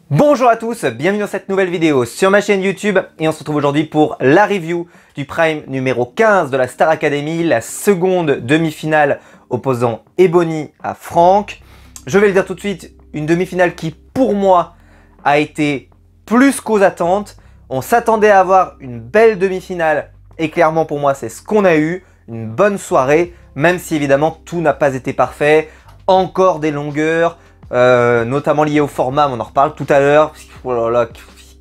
Bonjour à tous, bienvenue dans cette nouvelle vidéo sur ma chaîne YouTube et on se retrouve aujourd'hui pour la review du Prime numéro 15 de la Star Academy, la seconde demi-finale opposant Ebony à Franck. Je vais le dire tout de suite, une demi-finale qui pour moi a été plus qu'aux attentes. On s'attendait à avoir une belle demi-finale et clairement pour moi c'est ce qu'on a eu, une bonne soirée, même si évidemment tout n'a pas été parfait, encore des longueurs. Notamment lié au format, on en reparle tout à l'heure. Oh là là,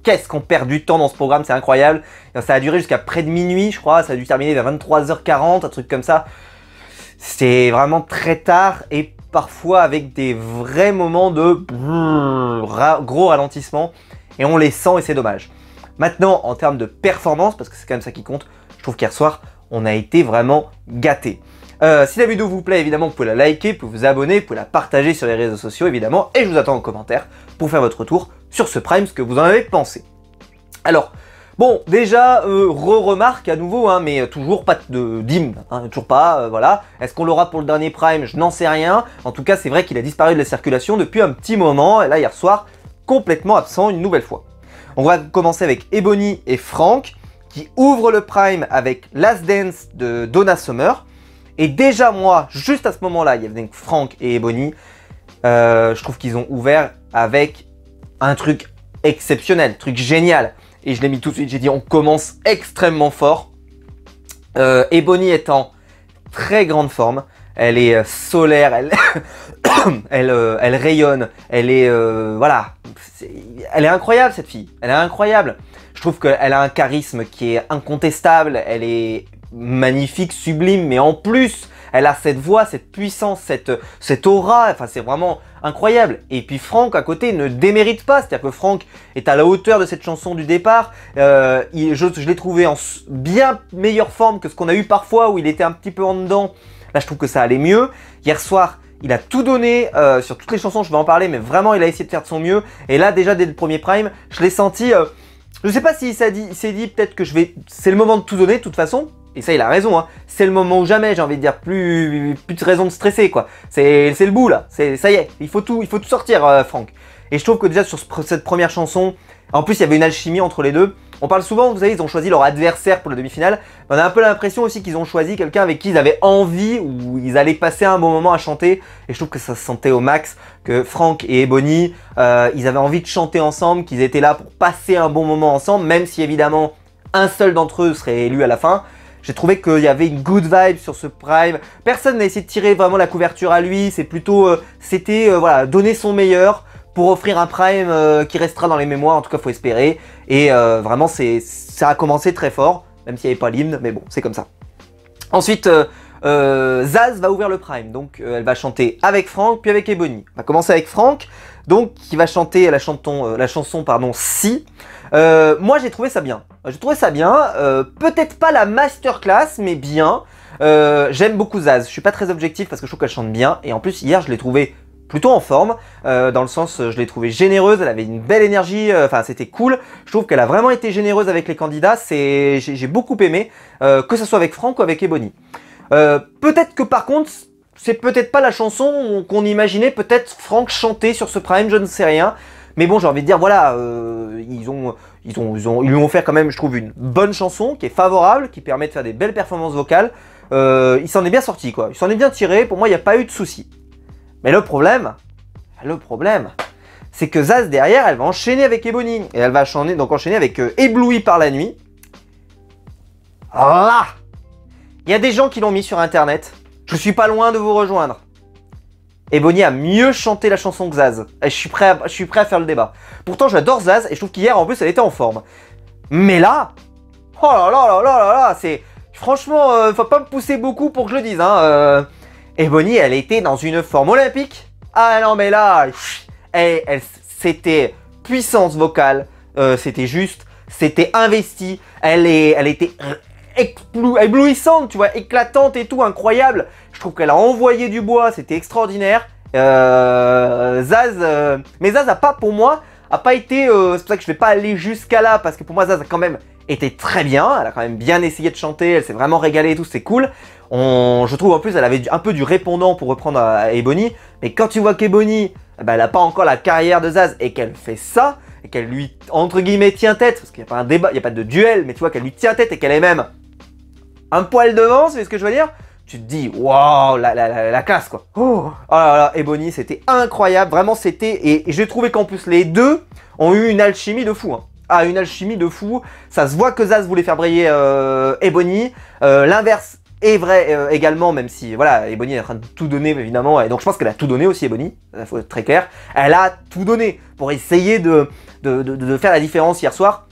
qu'est-ce qu'on perd du temps dans ce programme, c'est incroyable. Ça a duré jusqu'à près de minuit, je crois. Ça a dû terminer vers 23h40, un truc comme ça. C'est vraiment très tard et parfois avec des vrais moments de gros ralentissement. Et on les sent et c'est dommage. Maintenant, en termes de performance, parce que c'est quand même ça qui compte, je trouve qu'hier soir, on a été vraiment gâtés. Si la vidéo vous plaît, évidemment, vous pouvez la liker, vous pouvez vous abonner, vous pouvez la partager sur les réseaux sociaux, évidemment, et je vous attends en commentaire pour faire votre retour sur ce Prime, ce que vous en avez pensé. Alors, bon, déjà, remarque à nouveau, hein, mais toujours pas de d'hymne, hein, toujours pas, voilà. Est-ce qu'on l'aura pour le dernier Prime? Je n'en sais rien. En tout cas, c'est vrai qu'il a disparu de la circulation depuis un petit moment, et là, hier soir, complètement absent une nouvelle fois. On va commencer avec Ebony et Franck, qui ouvrent le Prime avec Last Dance de Donna Summer. Et déjà moi, juste à ce moment-là, il y avait donc Franck et Ebony, je trouve qu'ils ont ouvert avec un truc exceptionnel, truc génial. Et je l'ai mis tout de suite, j'ai dit on commence extrêmement fort. Ebony est en très grande forme, elle est solaire, elle rayonne, elle est, voilà, elle est incroyable cette fille, elle est incroyable. Je trouve qu'elle a un charisme qui est incontestable, elle est magnifique, sublime, mais en plus, elle a cette voix, cette puissance, cette aura, enfin c'est vraiment incroyable. Et puis Franck à côté ne démérite pas, c'est-à-dire que Franck est à la hauteur de cette chanson du départ. Je l'ai trouvé en bien meilleure forme que ce qu'on a eu parfois où il était un petit peu en dedans. Là je trouve que ça allait mieux. Hier soir, il a tout donné sur toutes les chansons, je vais en parler, mais vraiment il a essayé de faire de son mieux. Et là déjà dès le premier Prime, je l'ai senti, je sais pas s'il s'est dit peut-être que c'est le moment de tout donner de toute façon. Et ça, il a raison, hein. C'est le moment ou jamais, j'ai envie de dire, plus de raison de stresser, quoi. C'est le bout, là. Ça y est, il faut tout sortir, Franck. Et je trouve que déjà, sur cette première chanson, en plus, il y avait une alchimie entre les deux. On parle souvent, vous savez, ils ont choisi leur adversaire pour la demi-finale. On a un peu l'impression aussi qu'ils ont choisi quelqu'un avec qui ils avaient envie, ou ils allaient passer un bon moment à chanter. Et je trouve que ça se sentait au max, que Franck et Ebony, ils avaient envie de chanter ensemble, qu'ils étaient là pour passer un bon moment ensemble, même si, évidemment, un seul d'entre eux serait élu à la fin. J'ai trouvé qu'il y avait une good vibe sur ce Prime. Personne n'a essayé de tirer vraiment la couverture à lui. C'est plutôt, voilà, donner son meilleur pour offrir un Prime qui restera dans les mémoires. En tout cas, faut espérer. Et vraiment, ça a commencé très fort, même s'il n'y avait pas l'hymne, mais bon, c'est comme ça. Ensuite, Zaz va ouvrir le Prime. Donc, elle va chanter avec Franck, puis avec Ebony. On va commencer avec Franck, donc qui va chanter la chanson, pardon, Si. Moi, j'ai trouvé ça bien. J'ai trouvé ça bien. Peut-être pas la masterclass, mais bien. J'aime beaucoup Zaz. Je suis pas très objectif parce que je trouve qu'elle chante bien. Et en plus, hier, je l'ai trouvée plutôt en forme. Dans le sens, je l'ai trouvée généreuse. Elle avait une belle énergie. Enfin, c'était cool. Je trouve qu'elle a vraiment été généreuse avec les candidats. J'ai beaucoup aimé. Que ce soit avec Franck ou avec Ebony. Peut-être que par contre, c'est peut-être pas la chanson qu'on imaginait. Peut-être Franck chanter sur ce Prime, je ne sais rien. Mais bon, j'ai envie de dire, voilà, ils lui ont offert quand même, je trouve, une bonne chanson qui est favorable, qui permet de faire des belles performances vocales. Il s'en est bien sorti, quoi. Il s'en est bien tiré. Pour moi, il n'y a pas eu de souci. Mais le problème, c'est que Zaz, derrière, elle va enchaîner avec Ebony. Et elle va enchaîner avec Ébloui par la nuit. Alors là, il y a des gens qui l'ont mis sur Internet. Je suis pas loin de vous rejoindre. Ebony a mieux chanté la chanson que Zaz. Et je suis prêt à faire le débat. Pourtant, j'adore Zaz et je trouve qu'hier, en plus, elle était en forme. Mais là, oh là là là là là là, c'est... Franchement, faut pas me pousser beaucoup pour que je le dise, hein. Ebony, elle était dans une forme olympique. Ah non, mais là, c'était puissance vocale. C'était juste, c'était investi. Elle était éblouissante, tu vois, éclatante et tout, incroyable. Je trouve qu'elle a envoyé du bois, c'était extraordinaire. Zaz, mais Zaz a pas, pour moi, a pas été, c'est pour ça que je vais pas aller jusqu'à là, parce que pour moi Zaz a quand même été très bien, elle a quand même bien essayé de chanter, elle s'est vraiment régalée et tout, c'est cool. Je trouve en plus elle avait un peu du répondant pour reprendre à Ebony, mais quand tu vois qu'Ebony, bah, elle n'a pas encore la carrière de Zaz et qu'elle fait ça, et qu'elle lui, entre guillemets, tient tête, parce qu'il n'y a pas un débat, il n'y a pas de duel, mais tu vois qu'elle lui tient tête et qu'elle est même un poil devant, c'est ce que je veux dire. Tu te dis, waouh, la classe quoi. Oh là là, Ebony, c'était incroyable, vraiment c'était, et j'ai trouvé qu'en plus les deux ont eu une alchimie de fou. Hein. Ah, une alchimie de fou, ça se voit que Zaz voulait faire briller Ebony, l'inverse est vrai également, même si voilà, Ebony est en train de tout donner évidemment, et donc je pense qu'elle a tout donné aussi Ebony, il faut être très clair, elle a tout donné pour essayer de faire la différence hier soir.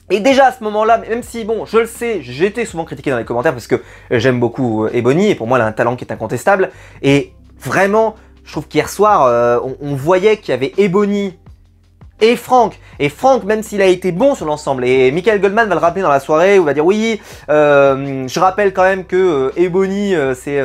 Et déjà à ce moment-là, même si bon, je le sais, j'ai été souvent critiqué dans les commentaires parce que j'aime beaucoup Ebony, et pour moi elle a un talent qui est incontestable, et vraiment, je trouve qu'hier soir, on voyait qu'il y avait Ebony et Franck, même s'il a été bon sur l'ensemble, et Michael Goldman va le rappeler dans la soirée, où il va dire oui, je rappelle quand même que Ebony, c'est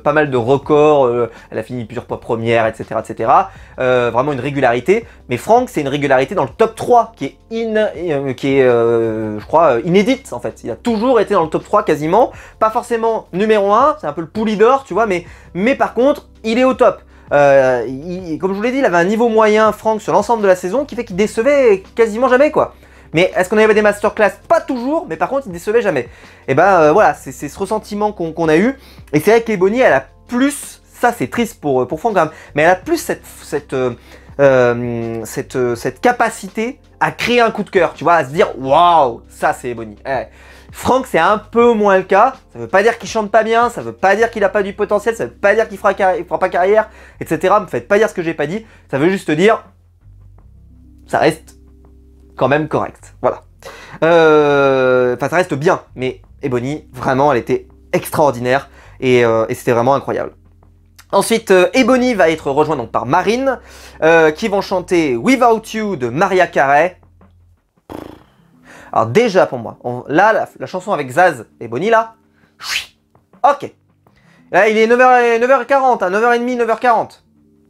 pas mal de records, elle a fini plusieurs fois première, etc. etc. Vraiment une régularité, mais Franck, c'est une régularité dans le top 3, qui est, je crois, inédite en fait. Il a toujours été dans le top 3 quasiment, pas forcément numéro 1, c'est un peu le pool leader, tu vois, mais par contre, il est au top. Comme je vous l'ai dit, il avait un niveau moyen, Franck, sur l'ensemble de la saison, qui fait qu'il décevait quasiment jamais, quoi. Mais est-ce qu'on avait des masterclass? Pas toujours, mais par contre, il décevait jamais. Et ben voilà, c'est ce ressentiment qu'on a eu. Et c'est vrai qu'Ebony, elle a plus, ça c'est triste pour Franck quand même, mais elle a plus cette capacité à créer un coup de cœur, tu vois, à se dire waouh, ça c'est Ebony. Franck, c'est un peu moins le cas. Ça veut pas dire qu'il chante pas bien, ça veut pas dire qu'il a pas du potentiel, ça veut pas dire qu'il fera pas carrière, etc. Me faites pas dire ce que j'ai pas dit. Ça veut juste dire, ça reste quand même correct. Voilà. Enfin, ça reste bien, mais Ebony, vraiment, elle était extraordinaire et c'était vraiment incroyable. Ensuite, Ebony va être rejointe donc par Marine, qui vont chanter Without You de Mariah Carey. Alors déjà pour moi, là, la chanson avec Zaz et Ebony là, ok. Là il est 9h40, hein, 9h30, 9h40.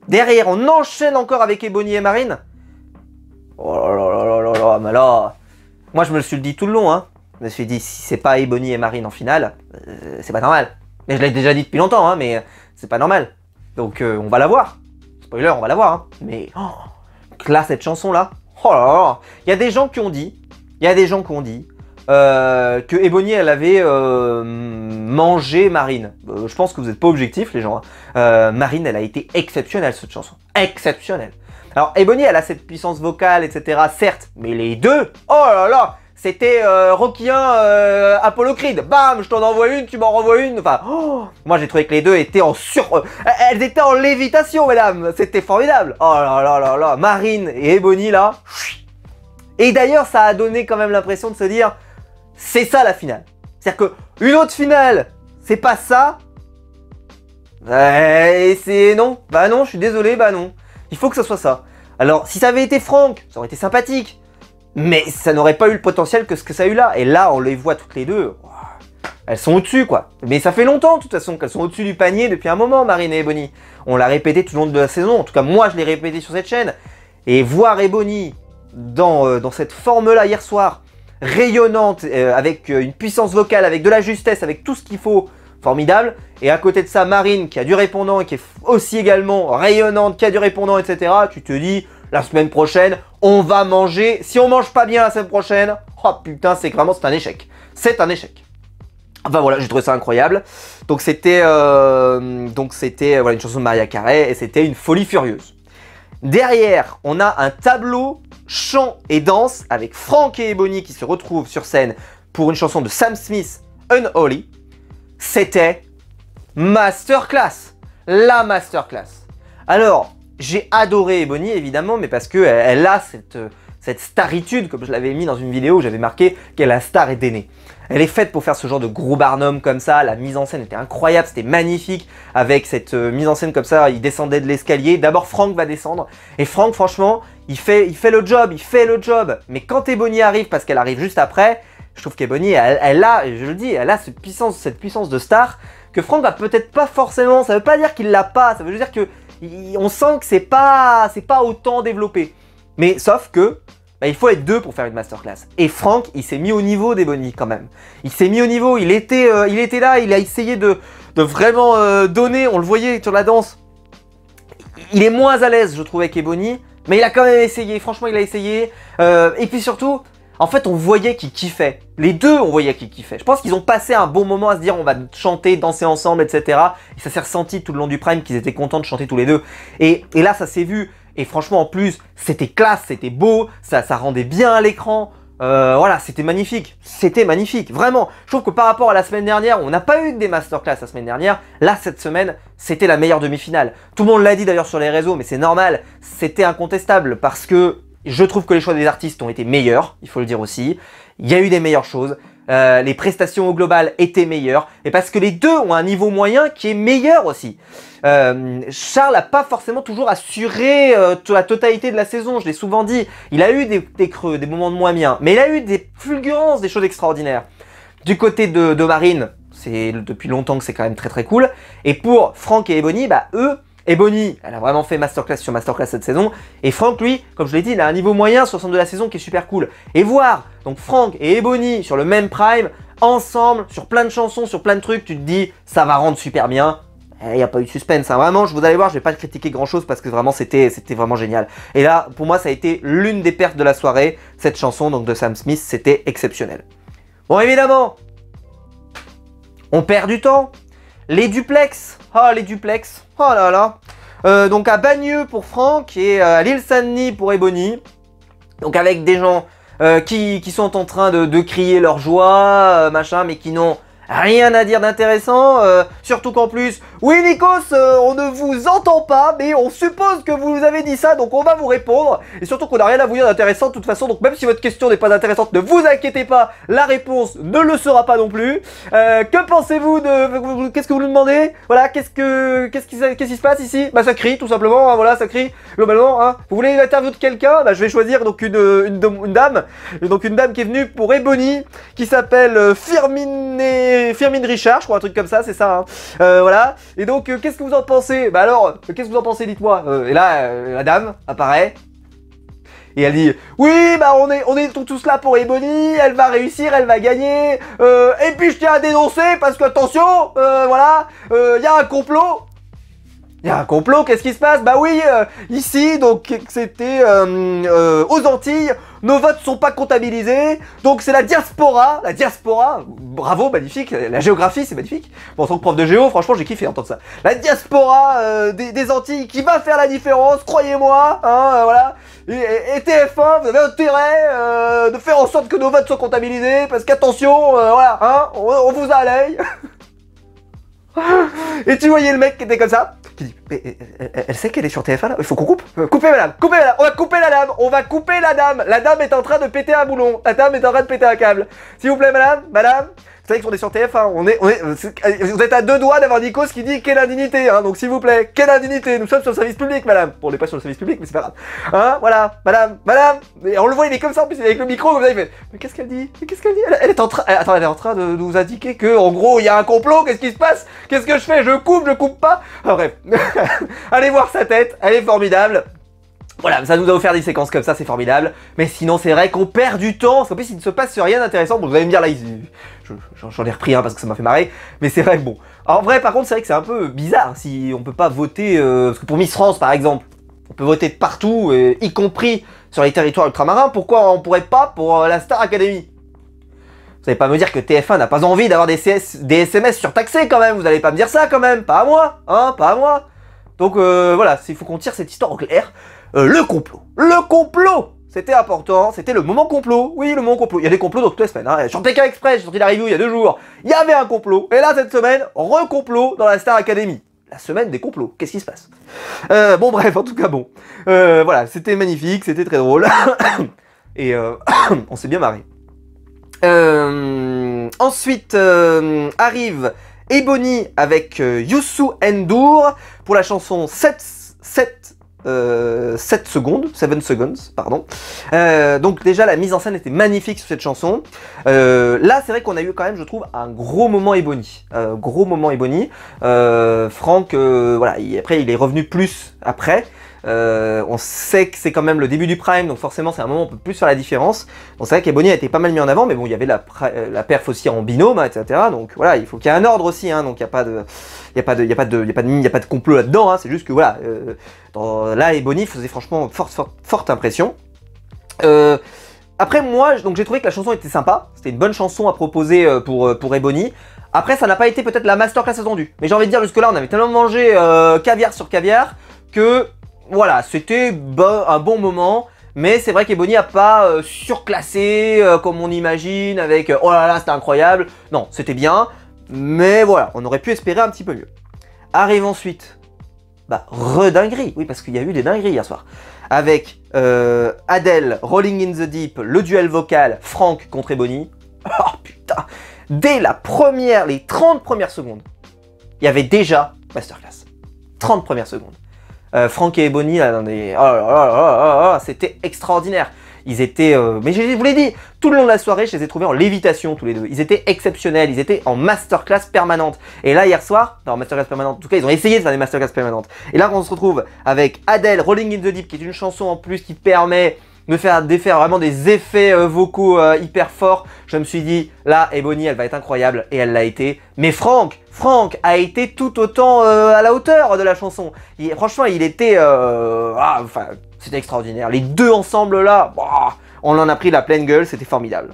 Derrière, on enchaîne encore avec Ebony et Marine. Oh là là là là là, mais là, moi je me le suis dit tout le long, hein. Je me suis dit, si c'est pas Ebony et Marine en finale, c'est pas normal. Mais je l'ai déjà dit depuis longtemps, hein, mais c'est pas normal. Donc on va la voir. Spoiler, on va la voir, hein. Mais là, cette chanson là, oh là là. Il y a des gens qui ont dit, que Ebony elle avait mangé Marine. Je pense que vous n'êtes pas objectifs les gens. Hein. Marine elle a été exceptionnelle cette chanson. Exceptionnelle. Alors Ebony elle a cette puissance vocale etc. certes. Mais les deux, oh là là. C'était Rockien Apollo Creed. Bam, je t'en envoie une, tu m'en renvoies une. Enfin, moi j'ai trouvé que les deux étaient en elles étaient en lévitation mesdames. C'était formidable. Oh là là là là. Marine et Ebony là. Et d'ailleurs, ça a donné quand même l'impression de se dire, c'est ça la finale. C'est-à-dire qu'une autre finale, c'est pas ça. Et c'est non. Bah non, je suis désolé, bah non. Il faut que ce soit ça. Alors, si ça avait été Franck, ça aurait été sympathique. Mais ça n'aurait pas eu le potentiel que ce que ça a eu là. Et là, on les voit toutes les deux. Elles sont au-dessus, quoi. Mais ça fait longtemps, de toute façon, qu'elles sont au-dessus du panier depuis un moment, Marine et Ebony. On l'a répété tout le long de la saison. En tout cas, moi, je l'ai répété sur cette chaîne. Et voir Ebony dans cette forme-là hier soir, rayonnante, avec une puissance vocale, avec de la justesse, avec tout ce qu'il faut, formidable. Et à côté de ça, Marine qui a du répondant et qui est aussi également rayonnante, qui a du répondant, etc. Tu te dis, la semaine prochaine, on va manger. Si on mange pas bien la semaine prochaine, oh putain, c'est un échec. C'est un échec. Enfin voilà, j'ai trouvé ça incroyable. Donc c'était voilà, une chanson de Mariah Carey et c'était une folie furieuse. Derrière, on a un tableau chant et danse avec Franck et Ebony qui se retrouvent sur scène pour une chanson de Sam Smith, Unholy. C'était masterclass, la masterclass. Alors, j'ai adoré Ebony évidemment, mais parce qu'elle a cette staritude, comme je l'avais mis dans une vidéo où j'avais marqué qu'elle a star est née. Elle est faite pour faire ce genre de gros barnum comme ça, la mise en scène était incroyable, c'était magnifique, avec cette mise en scène comme ça, il descendait de l'escalier, d'abord Franck va descendre, et Franck franchement, il fait le job, mais quand Ebony arrive, parce qu'elle arrive juste après, je trouve qu'Ebony, elle a, je le dis, elle a cette puissance de star, que Franck va peut-être pas forcément, ça veut pas dire qu'il l'a pas, ça veut juste dire que on sent que c'est pas autant développé, mais sauf que, bah, il faut être deux pour faire une masterclass. Et Franck, il s'est mis au niveau d'Ebony quand même. Il s'est mis au niveau, il était là, il a essayé de vraiment donner, on le voyait sur la danse. il est moins à l'aise, je trouve, avec Ebony, mais il a quand même essayé, franchement, il a essayé. Et puis surtout, en fait, on voyait qu'ils kiffaient. Les deux, on voyait qu'ils kiffaient. Je pense qu'ils ont passé un bon moment à se dire on va chanter, danser ensemble, etc. Et ça s'est ressenti tout le long du Prime qu'ils étaient contents de chanter tous les deux. Et là, ça s'est vu. Et franchement, en plus, c'était classe, c'était beau, ça rendait bien à l'écran. Voilà, c'était magnifique. C'était magnifique, vraiment. Je trouve que par rapport à la semaine dernière, on n'a pas eu que des masterclass la semaine dernière. Là, cette semaine, c'était la meilleure demi-finale. Tout le monde l'a dit d'ailleurs sur les réseaux, mais c'est normal. C'était incontestable parce que je trouve que les choix des artistes ont été meilleurs, il faut le dire aussi. Il y a eu des meilleures choses. Les prestations au global étaient meilleures. Et parce que les deux ont un niveau moyen qui est meilleur aussi. Charles n'a pas forcément toujours assuré la totalité de la saison, je l'ai souvent dit. Il a eu des creux, des moments de moins bien. Mais il a eu des fulgurances, des choses extraordinaires. Du côté de Marine, c'est depuis longtemps que c'est quand même très très cool. Et pour Franck et Ebony, bah eux... Ebony, elle a vraiment fait masterclass sur masterclass cette saison. Et Franck, lui, comme je l'ai dit, il a un niveau moyen sur le centre de la saison qui est super cool. Et voir donc Franck et Ebony sur le même Prime, ensemble, sur plein de chansons, sur plein de trucs, tu te dis, ça va rendre super bien. Il n'y a pas eu de suspense, hein. Vraiment, vous allez voir, je vais pas critiquer grand chose parce que vraiment c'était vraiment génial. Et là, pour moi, ça a été l'une des pertes de la soirée, cette chanson donc de Sam Smith, c'était exceptionnel. Bon, évidemment, on perd du temps. Les duplex, les duplex, oh là là. Donc à Bagneux pour Franck et à l'île Saint-Denis pour Ebony. Donc avec des gens qui sont en train de crier leur joie, machin, mais qui n'ont rien à dire d'intéressant, surtout qu'en plus, oui Nikos, on ne vous entend pas, mais on suppose que vous avez dit ça, donc on va vous répondre. Et surtout qu'on n'a rien à vous dire d'intéressant de toute façon, donc même si votre question n'est pas intéressante, ne vous inquiétez pas, la réponse ne le sera pas non plus. Que pensez-vous de... Qu'est-ce que vous nous demandez? Voilà, qu'est-ce qui se passe ici? Bah ça crie tout simplement, hein, voilà, ça crie globalement. Hein. Vous voulez une interview de quelqu'un? Bah je vais choisir donc une dame, donc une dame qui est venue pour Ebony, qui s'appelle Firmine Richard, je crois, un truc comme ça, c'est ça. Hein. Voilà. Et donc, qu'est-ce que vous en pensez? Bah alors, qu'est-ce que vous en pensez, dites-moi. Et là, la dame apparaît. Et elle dit, oui, bah on est tous là pour Ebony, elle va réussir, elle va gagner. Et puis je tiens à dénoncer, parce que attention, voilà, il y a un complot. Il y a un complot, qu'est-ce qui se passe? Bah oui, ici, donc c'était aux Antilles, nos votes sont pas comptabilisés, donc c'est la diaspora, bravo, magnifique, la géographie c'est magnifique. Bon, en tant que prof de géo, franchement j'ai kiffé entendre ça. La diaspora des Antilles qui va faire la différence, croyez-moi, hein, voilà. Et TF1, vous avez intérêt de faire en sorte que nos votes soient comptabilisés, parce qu'attention, voilà, hein, on vous a à l'œil. Et tu voyais le mec qui était comme ça, qui dit, mais elle sait qu'elle est sur TF1 là, il faut qu'on coupe. Coupez madame, on va couper la dame, la dame est en train de péter un boulon, la dame est en train de péter un câble. S'il vous plaît madame, vous savez qu'on est sur TF1, vous êtes à deux doigts d'avoir Nikos qui dit quelle indignité, hein, donc s'il vous plaît, quelle indignité, nous sommes sur le service public madame. Bon, on n'est pas sur le service public mais c'est pas grave. Hein, voilà, madame, et on le voit, il est comme ça en plus, avec le micro, comme ça, il fait, mais qu'est-ce qu'elle dit? Elle est en train de nous indiquer que, en gros, il y a un complot, qu'est-ce qui se passe? Qu'est-ce que je fais? Je coupe pas? Enfin, bref, allez voir sa tête, elle est formidable. Voilà, ça nous a offert des séquences comme ça, c'est formidable. Mais sinon, c'est vrai qu'on perd du temps, parce qu'en plus, il ne se passe rien d'intéressant. Bon, vous allez me dire, là, j'en ai repris un parce que ça m'a fait marrer. Mais c'est vrai que bon. En vrai, par contre, c'est vrai que c'est un peu bizarre si on peut pas voter... parce que pour Miss France, par exemple, on peut voter de partout, y compris sur les territoires ultramarins. Pourquoi on pourrait pas pour la Star Academy? Vous allez pas me dire que TF1 n'a pas envie d'avoir des SMS surtaxés quand même. Vous allez pas me dire ça quand même. Pas à moi, hein, pas à moi. Donc voilà, il faut qu'on tire cette histoire au clair. Le complot, c'était important, c'était le moment complot. Oui, le moment complot. Il y a des complots dans toutes les semaines. Hein. Sur Pékin Express, j'ai sorti la review il y a 2 jours. Il y avait un complot. Et là, cette semaine, recomplot dans la Star Academy. La semaine des complots. Qu'est-ce qui se passe? Bon, bref, en tout cas, bon. Voilà, c'était magnifique, c'était très drôle. Et on s'est bien marré. Ensuite, arrive Ebony avec Youssou N'Dour pour la chanson 7 seconds, pardon. Donc déjà la mise en scène était magnifique sur cette chanson. Là c'est vrai qu'on a eu quand même, je trouve, un gros moment Ebony. Franck, voilà, après il est revenu plus après. On sait que c'est quand même le début du prime, donc forcément c'est un moment où on peut plus faire la différence. Donc c'est vrai qu'Ebony a été pas mal mis en avant, mais bon, il y avait la perf aussi en binôme, etc. Donc voilà, il faut qu'il y ait un ordre aussi, hein, donc il n'y a pas de complot là-dedans, hein, c'est juste que voilà, là Ebony faisait franchement forte impression. Après moi, donc j'ai trouvé que la chanson était sympa, c'était une bonne chanson à proposer pour Ebony. Après ça n'a pas été peut-être la masterclass attendue, mais j'ai envie de dire jusque là on avait tellement mangé caviar sur caviar que voilà, c'était un bon moment. Mais c'est vrai qu'Ebony n'a pas surclassé comme on imagine avec oh là là c'était incroyable. Non, c'était bien, mais voilà, on aurait pu espérer un petit peu mieux. Arrive ensuite, redinguerie, oui parce qu'il y a eu des dingueries hier soir. Avec Adele, Rolling in the Deep, le duel vocal, Franck contre Ebony. Oh putain, dès les 30 premières secondes, il y avait déjà masterclass. 30 premières secondes. Franck et Ebony, là, c'était extraordinaire. Ils étaient, mais je vous l'ai dit, tout le long de la soirée, je les ai trouvés en lévitation tous les deux. Ils étaient exceptionnels, ils étaient en masterclass permanente. Et là, hier soir, en masterclass permanente, en tout cas, ils ont essayé de faire des masterclass permanentes. Et là, on se retrouve avec Adele, Rolling in the Deep, qui est une chanson en plus qui permet de faire vraiment des effets vocaux hyper forts. Je me suis dit, là, Ebony, elle va être incroyable, et elle l'a été. Mais Franck a été tout autant à la hauteur de la chanson. Franchement, il était... c'était extraordinaire. Les deux ensemble là, on en a pris la pleine gueule, c'était formidable.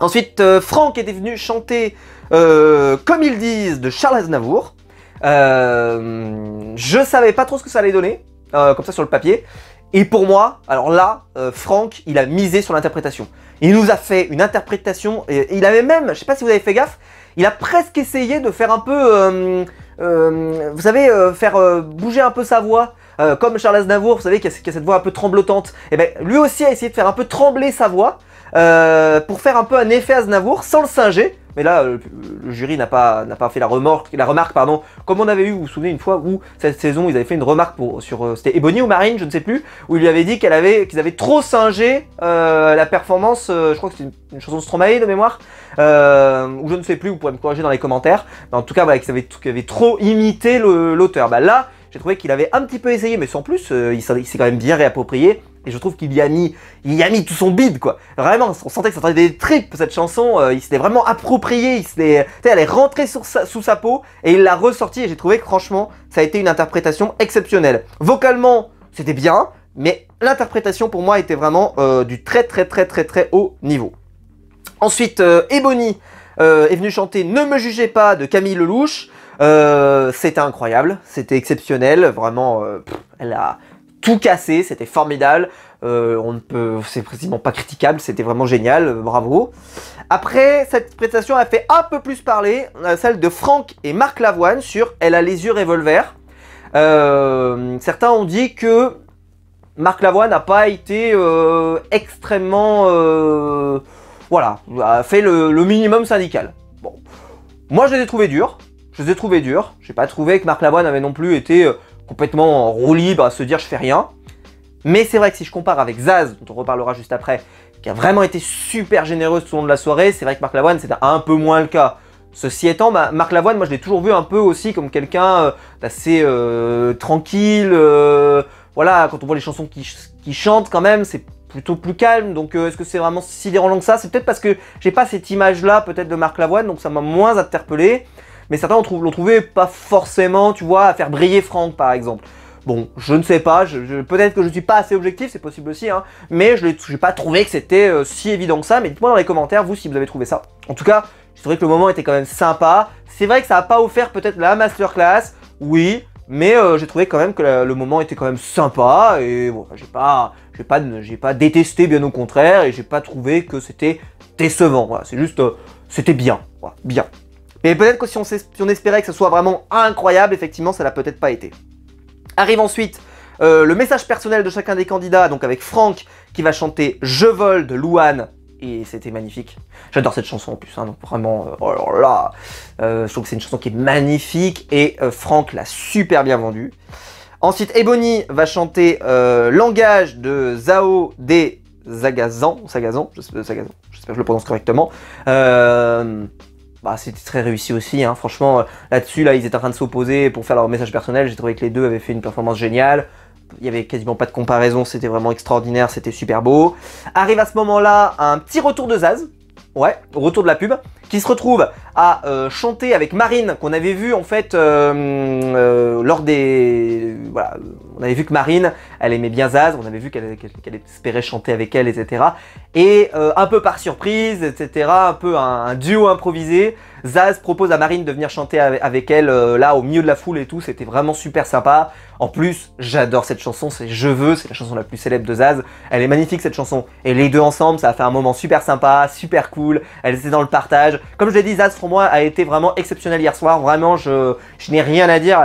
Ensuite, Franck était venu chanter Comme ils disent de Charles Aznavour. Je savais pas trop ce que ça allait donner, comme ça sur le papier. Et pour moi, alors là, Franck, il a misé sur l'interprétation. Il nous a fait une interprétation, et il avait même, je sais pas si vous avez fait gaffe, il a presque essayé de faire un peu, vous savez, faire bouger un peu sa voix. Comme Charles Aznavour, vous savez, qui a cette voix un peu tremblotante. Et ben, lui aussi a essayé de faire un peu trembler sa voix pour faire un peu un effet Aznavour sans le singer. Mais là, le jury n'a pas fait la remarque, pardon, comme on avait eu, vous vous souvenez, une fois où cette saison, ils avaient fait une remarque sur c'était Ebony ou Marine, je ne sais plus, où il lui avait dit qu'ils avaient trop singé la performance, je crois que c'était une chanson de Stromae de mémoire, ou je ne sais plus, vous pourrez me corriger dans les commentaires, mais en tout cas, voilà, qu'ils avaient trop imité l'auteur. Là, j'ai trouvé qu'il avait un petit peu essayé, mais sans plus, il s'est quand même bien réapproprié. Et je trouve qu'il y a mis tout son bide, quoi. Vraiment, on sentait que ça traînait des tripes, cette chanson. Il s'était vraiment approprié, elle est rentrée sous sa peau et il l'a ressortie. Et j'ai trouvé que franchement, ça a été une interprétation exceptionnelle. Vocalement, c'était bien, mais l'interprétation pour moi était vraiment du très haut niveau. Ensuite, Ebony est venue chanter Ne me jugez pas de Camille Lelouch. C'était incroyable, c'était exceptionnel, vraiment, elle a tout cassé, c'était formidable, c'est précisément pas critiquable, c'était vraiment génial, bravo. Après, cette prestation a fait un peu plus parler, celle de Franck et Marc Lavoine sur Elle a les yeux revolver. Certains ont dit que Marc Lavoine n'a pas été extrêmement, voilà, a fait le minimum syndical. Bon, moi je les ai trouvés durs. J'ai pas trouvé que Marc Lavoine avait non plus été complètement en roue libre à se dire je fais rien. Mais c'est vrai que si je compare avec Zaz, dont on reparlera juste après, qui a vraiment été super généreuse tout au long de la soirée, c'est vrai que Marc Lavoine c'était un peu moins le cas. Ceci étant, Marc Lavoine, moi je l'ai toujours vu un peu aussi comme quelqu'un d'assez tranquille. Voilà, quand on voit les chansons qu'il chante quand même, c'est plutôt plus calme. Donc est-ce que c'est vraiment si dérangeant que ça? C'est peut-être parce que j'ai pas cette image-là peut-être de Marc Lavoine, donc ça m'a moins interpellé. Mais certains l'ont trouvé pas forcément, tu vois, à faire briller Franck par exemple. Bon, je ne sais pas, peut-être que je ne suis pas assez objectif, c'est possible aussi, hein, mais je n'ai pas trouvé que c'était si évident que ça, mais dites-moi dans les commentaires, vous, si vous avez trouvé ça. En tout cas, je trouvais que le moment était quand même sympa. C'est vrai que ça n'a pas offert peut-être la masterclass, oui, mais j'ai trouvé quand même que le moment était quand même sympa, et bon, j'ai pas détesté, bien au contraire, et j'ai pas trouvé que c'était décevant, voilà, c'est juste, c'était bien, voilà, bien. Et peut-être que si on espérait que ce soit vraiment incroyable, effectivement, ça l'a peut-être pas été. Arrive ensuite le message personnel de chacun des candidats, donc avec Franck qui va chanter Je vole de Louane, et c'était magnifique. J'adore cette chanson en plus, hein, donc vraiment, oh là là, je trouve que c'est une chanson qui est magnifique, et Franck l'a super bien vendue. Ensuite, Ebony va chanter Langage de Zao des Sagazan, j'espère que je le prononce correctement. C'était très réussi aussi, hein. Franchement, là-dessus, là, ils étaient en train de s'opposer pour faire leur message personnel. J'ai trouvé que les deux avaient fait une performance géniale. il y avait quasiment pas de comparaison, c'était vraiment extraordinaire, c'était super beau. Arrive à ce moment-là un petit retour de Zaz, ouais, retour de la pub, qui se retrouve à chanter avec Marine, qu'on avait vu en fait lors des... Voilà, on avait vu que Marine, elle aimait bien Zaz, on avait vu qu'elle espérait chanter avec elle, etc. Et un peu par surprise, etc., un peu un duo improvisé, Zaz propose à Marine de venir chanter avec elle là au milieu de la foule et tout, c'était vraiment super sympa. En plus, j'adore cette chanson, c'est Je veux, c'est la chanson la plus célèbre de Zaz. Elle est magnifique cette chanson. Et les deux ensemble, ça a fait un moment super sympa, super cool. Elles étaient dans le partage. Comme je l'ai dit, Zaz pour moi a été vraiment exceptionnelle hier soir. Vraiment, je n'ai rien à dire.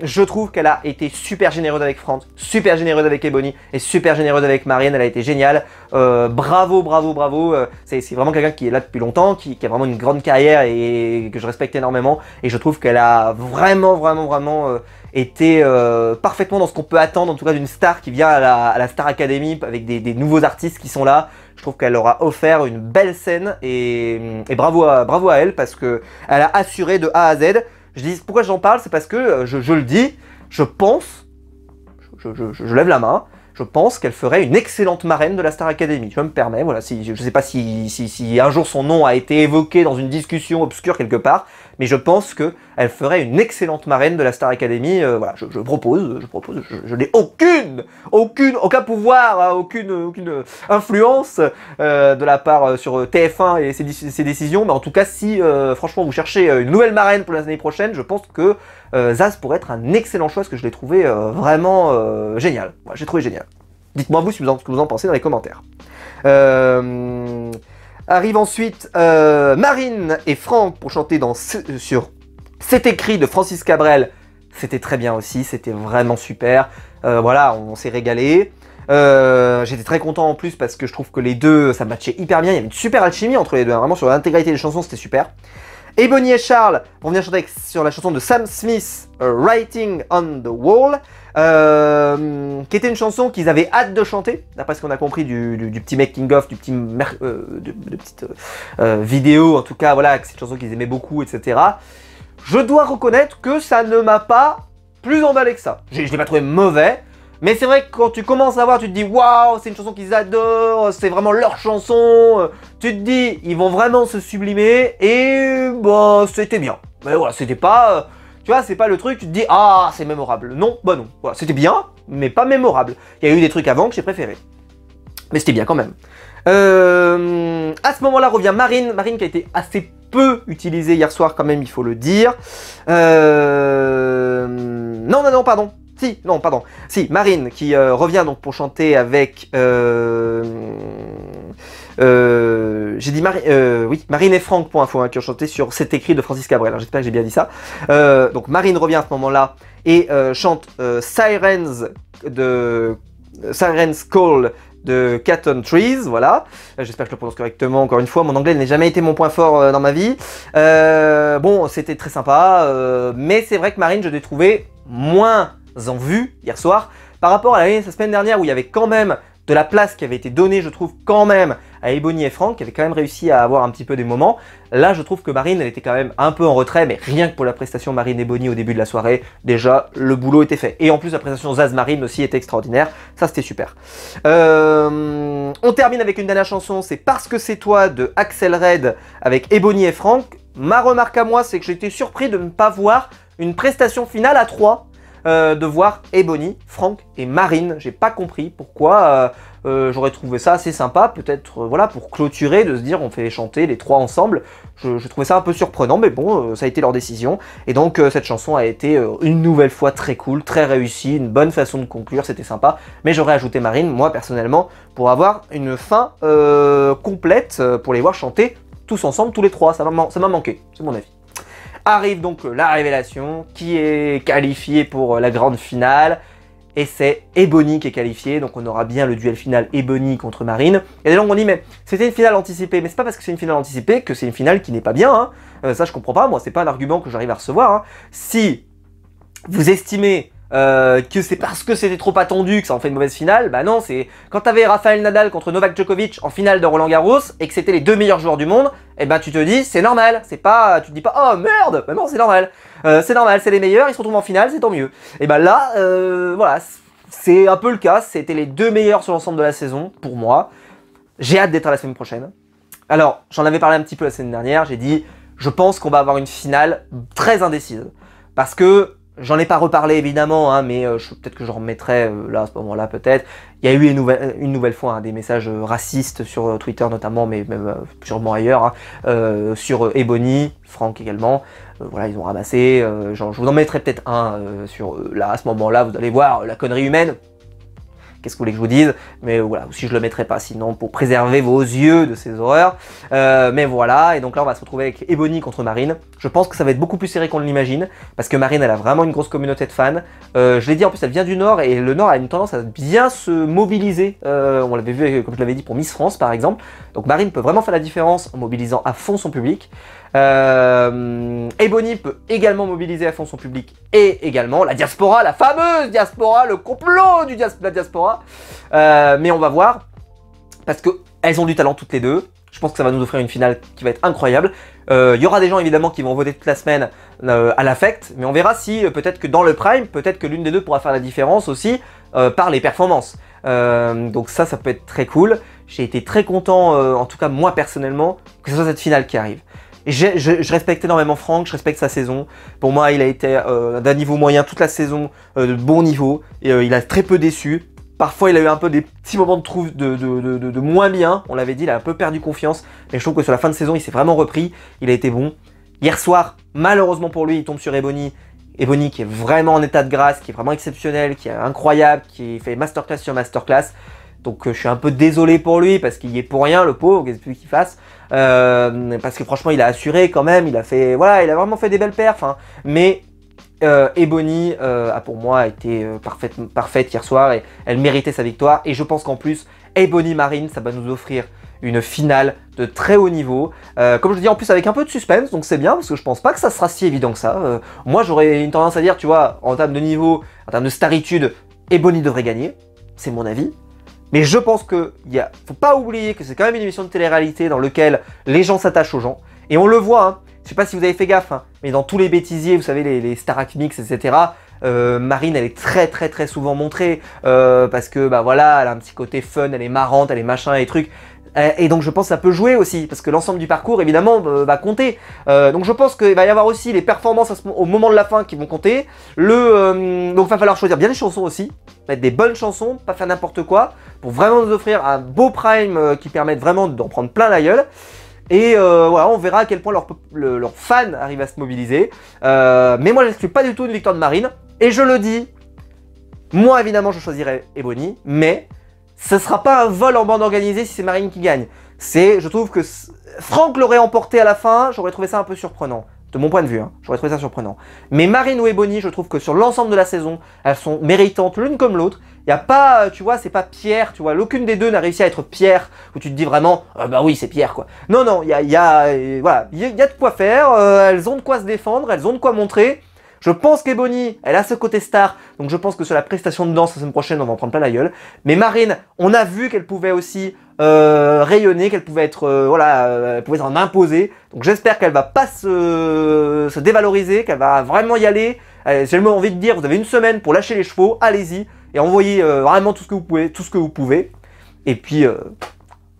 Je trouve qu'elle a été super généreuse avec Franck, super généreuse avec Ebony et super généreuse avec Marine. Elle a été géniale. Bravo, bravo, bravo. C'est vraiment quelqu'un qui est là depuis longtemps, qui a vraiment une grande carrière et que je respecte énormément. Et je trouve qu'elle a vraiment été parfaitement dans ce qu'on peut attendre, en tout cas d'une star qui vient à la Star Academy avec des nouveaux artistes qui sont là. Je trouve qu'elle leur a offert une belle scène et bravo à elle parce qu'elle a assuré de A à Z. Je dis pourquoi j'en parle, c'est parce que je le dis, je pense, je lève la main, je pense qu'elle ferait une excellente marraine de la Star Academy. Je me permets, voilà, je ne sais pas si un jour son nom a été évoqué dans une discussion obscure quelque part, mais je pense qu'elle ferait une excellente marraine de la Star Academy. Voilà, je propose, je n'ai aucun pouvoir, hein, aucune influence de la part sur TF1 et ses décisions, mais en tout cas, si franchement vous cherchez une nouvelle marraine pour l'année prochaine, je pense que Zaz pourrait être un excellent choix, parce que je l'ai trouvé vraiment génial. Voilà, j'ai trouvé génial. Dites-moi vous ce que vous en pensez dans les commentaires. Arrive ensuite Marine et Franck pour chanter sur C'est écrit de Francis Cabrel. C'était très bien aussi, c'était vraiment super. Voilà, on s'est régalé. J'étais très content en plus parce que je trouve que les deux, ça matchait hyper bien. Il y avait une super alchimie entre les deux, hein. Vraiment sur l'intégralité des chansons, c'était super. Ebony et Charles vont venir chanter sur la chanson de Sam Smith, Writing on the Wall, qui était une chanson qu'ils avaient hâte de chanter, d'après ce qu'on a compris du petit making-of, de petite vidéo, en tout cas, voilà, c'est une chanson qu'ils aimaient beaucoup, etc. Je dois reconnaître que ça ne m'a pas plus emballé que ça. Je l'ai pas trouvé mauvais, mais c'est vrai que quand tu commences à voir, tu te dis waouh, c'est une chanson qu'ils adorent, c'est vraiment leur chanson. Tu te dis, ils vont vraiment se sublimer et bon, c'était bien. Mais voilà, c'était pas, tu vois, c'est pas le truc, tu te dis ah, c'est mémorable. Non, bah non, voilà, c'était bien, mais pas mémorable. Il y a eu des trucs avant que j'ai préféré, mais c'était bien quand même. À ce moment-là revient Marine qui a été assez peu utilisée hier soir quand même, il faut le dire. Non, pardon. Si, Marine qui revient donc pour chanter avec... j'ai dit Marine et Franck pour info, hein, qui ont chanté sur C'est écrit de Francis Cabrel. J'espère que j'ai bien dit ça. Donc Marine revient à ce moment-là et chante Sirens Call de Cat on Trees, voilà. J'espère que je le prononce correctement, encore une fois. Mon anglais n'a jamais été mon point fort dans ma vie. Bon, c'était très sympa, mais c'est vrai que Marine, je l'ai trouvé moins en vue hier soir par rapport à la semaine dernière où il y avait quand même de la place qui avait été donnée, je trouve, quand même à Ebony et Franck, qui avaient quand même réussi à avoir un petit peu des moments. Là, je trouve que Marine, elle était quand même un peu en retrait, mais rien que pour la prestation Marine-Ebony au début de la soirée, déjà, le boulot était fait. Et en plus, la prestation Zaz-Marine aussi était extraordinaire. Ça, c'était super. On termine avec une dernière chanson, c'est Parce que c'est toi de Axel Red avec Ebony et Franck. Ma remarque à moi, c'est que j'étais surpris de ne pas voir une prestation finale à 3. De voir Ebony, Franck et Marine. J'ai pas compris pourquoi. J'aurais trouvé ça assez sympa, peut-être voilà, pour clôturer, de se dire on fait chanter les trois ensemble. Je trouvais ça un peu surprenant, mais bon, ça a été leur décision. Et donc cette chanson a été une nouvelle fois très cool, très réussie, une bonne façon de conclure, c'était sympa. Mais j'aurais ajouté Marine, moi personnellement, pour avoir une fin complète, pour les voir chanter tous ensemble, tous les trois. Ça m'a manqué, c'est mon avis. Arrive donc la révélation, qui est qualifiée pour la grande finale, et c'est Ebony qui est qualifiée, donc on aura bien le duel final Ebony contre Marine. Et des gens m'ont dit mais c'était une finale anticipée, mais c'est pas parce que c'est une finale anticipée que c'est une finale qui n'est pas bien, hein. Ça je comprends pas, moi c'est pas un argument que j'arrive à recevoir, hein. Si vous estimez que c'est parce que c'était trop attendu que ça en fait une mauvaise finale, bah non, c'est quand t'avais Rafael Nadal contre Novak Djokovic en finale de Roland Garros et que c'était les deux meilleurs joueurs du monde, et ben tu te dis c'est normal, c'est pas, tu te dis pas oh merde, bah non c'est normal, c'est les meilleurs, ils se retrouvent en finale, c'est tant mieux. Et ben là, voilà, c'est un peu le cas, c'était les deux meilleurs sur l'ensemble de la saison, pour moi. J'ai hâte d'être à la semaine prochaine. Alors, j'en avais parlé un petit peu la semaine dernière, j'ai dit, je pense qu'on va avoir une finale très indécise. Parce que, j'en ai pas reparlé évidemment, hein, mais peut-être que je remettrai là, à ce moment-là peut-être. Il y a eu une nouvelle fois des messages racistes sur Twitter notamment, mais même sûrement ailleurs, hein, sur Ebony, Franck également. Voilà, ils ont ramassé, je vous en mettrai peut-être un sur là, à ce moment-là, vous allez voir la connerie humaine. Qu'est-ce que vous voulez que je vous dise? Mais voilà, aussi je le mettrai pas sinon pour préserver vos yeux de ces horreurs. Mais voilà, et donc là on va se retrouver avec Ebony contre Marine. Je pense que ça va être beaucoup plus serré qu'on l'imagine, parce que Marine elle a vraiment une grosse communauté de fans. Je l'ai dit, en plus elle vient du Nord, et le Nord a une tendance à bien se mobiliser. On l'avait vu, comme je l'avais dit, pour Miss France par exemple. Donc Marine peut vraiment faire la différence en mobilisant à fond son public. Ebony peut également mobiliser à fond son public et également la diaspora, la fameuse diaspora, le complot de la diaspora. Mais on va voir, parce qu'elles ont du talent toutes les deux. Je pense que ça va nous offrir une finale qui va être incroyable. Il y aura des gens évidemment qui vont voter toute la semaine à l'affect, mais on verra si peut-être que dans le prime, peut-être que l'une des deux pourra faire la différence aussi par les performances. Donc ça peut être très cool. J'ai été très content, en tout cas moi personnellement, que ce soit cette finale qui arrive. Et je respecte énormément Franck, je respecte sa saison. Pour moi, il a été d'un niveau moyen toute la saison, de bon niveau. Et il a très peu déçu. Parfois, il a eu un peu des petits moments de moins bien. On l'avait dit, il a un peu perdu confiance. Mais je trouve que sur la fin de saison, il s'est vraiment repris. Il a été bon. Hier soir, malheureusement pour lui, il tombe sur Ebony. Ebony qui est vraiment en état de grâce, qui est vraiment exceptionnel, qui est incroyable, qui fait masterclass sur masterclass. Donc je suis un peu désolé pour lui parce qu'il y est pour rien, le pauvre, qu'est-ce qu'il fasse, parce que franchement il a assuré quand même, il a fait, voilà, il a vraiment fait des belles perfs, hein. Mais Ebony a pour moi été parfaite hier soir et elle méritait sa victoire, et je pense qu'en plus Ebony Marine, ça va nous offrir une finale de très haut niveau, comme je dis en plus avec un peu de suspense, donc c'est bien parce que je pense pas que ça sera si évident que ça. Moi j'aurais une tendance à dire, tu vois, en termes de niveau, en termes de staritude, Ebony devrait gagner, c'est mon avis. Mais je pense qu'il faut pas oublier que c'est quand même une émission de télé-réalité dans laquelle les gens s'attachent aux gens. Et on le voit, hein, je sais pas si vous avez fait gaffe, hein, mais dans tous les bêtisiers, vous savez, les Starac Mix, etc., Marine, elle est très souvent montrée, parce que, bah voilà, elle a un petit côté fun, elle est marrante, elle est machin et trucs. Et donc je pense que ça peut jouer aussi, parce que l'ensemble du parcours, évidemment, va compter. Donc je pense qu'il va y avoir aussi les performances au moment de la fin qui vont compter. Donc il va falloir choisir bien les chansons aussi, mettre des bonnes chansons, pas faire n'importe quoi, pour vraiment nous offrir un beau prime qui permette vraiment d'en prendre plein la gueule. Et voilà, on verra à quel point leurs fans arrivent à se mobiliser. Mais moi, je n'exclus pas du tout une victoire de Marine. Et je le dis, moi évidemment, je choisirais Ebony, mais ce ne sera pas un vol en bande organisée si c'est Marine qui gagne. Je trouve que Franck l'aurait emporté à la fin, j'aurais trouvé ça un peu surprenant. De mon point de vue, hein, j'aurais trouvé ça surprenant. Mais Marine ou Ebony, je trouve que sur l'ensemble de la saison, elles sont méritantes l'une comme l'autre. Il n'y a pas, tu vois, c'est pas Pierre, tu vois, aucune des deux n'a réussi à être Pierre, où tu te dis vraiment, bah oui, c'est Pierre, quoi. Non, non, voilà, il y a de quoi faire, elles ont de quoi se défendre, elles ont de quoi montrer. Je pense qu'Ebony, elle a ce côté star, donc je pense que sur la prestation de danse la semaine prochaine, on va en prendre plein la gueule. Mais Marine, on a vu qu'elle pouvait aussi rayonner, qu'elle pouvait être, elle pouvait s'en imposer. Donc j'espère qu'elle va pas se dévaloriser, qu'elle va vraiment y aller. J'ai envie de dire, vous avez une semaine pour lâcher les chevaux, allez-y, et envoyez vraiment tout ce que vous pouvez, Et puis,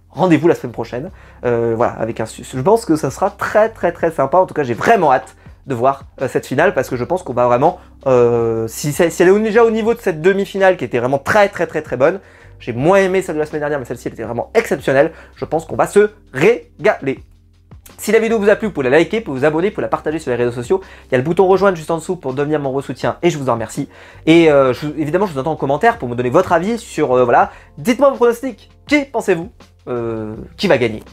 rendez-vous la semaine prochaine. Voilà, avec je pense que ça sera très sympa. En tout cas, j'ai vraiment hâte de voir cette finale parce que je pense qu'on va vraiment, si elle est déjà au niveau de cette demi-finale qui était vraiment très bonne, j'ai moins aimé celle de la semaine dernière, mais celle-ci elle était vraiment exceptionnelle, je pense qu'on va se régaler. Si la vidéo vous a plu, vous pouvez la liker, vous pouvez vous abonner, vous pouvez la partager sur les réseaux sociaux. Il y a le bouton rejoindre juste en dessous pour devenir membre soutien et je vous en remercie. Et évidemment, je vous attends en commentaire pour me donner votre avis sur, voilà, dites-moi vos pronostics. Qui pensez-vous qui va gagner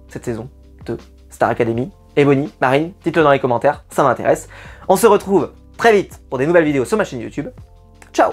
cette saison de Star Academy? Ebony, Marine, dites-le dans les commentaires, ça m'intéresse. On se retrouve très vite pour des nouvelles vidéos sur ma chaîne YouTube. Ciao!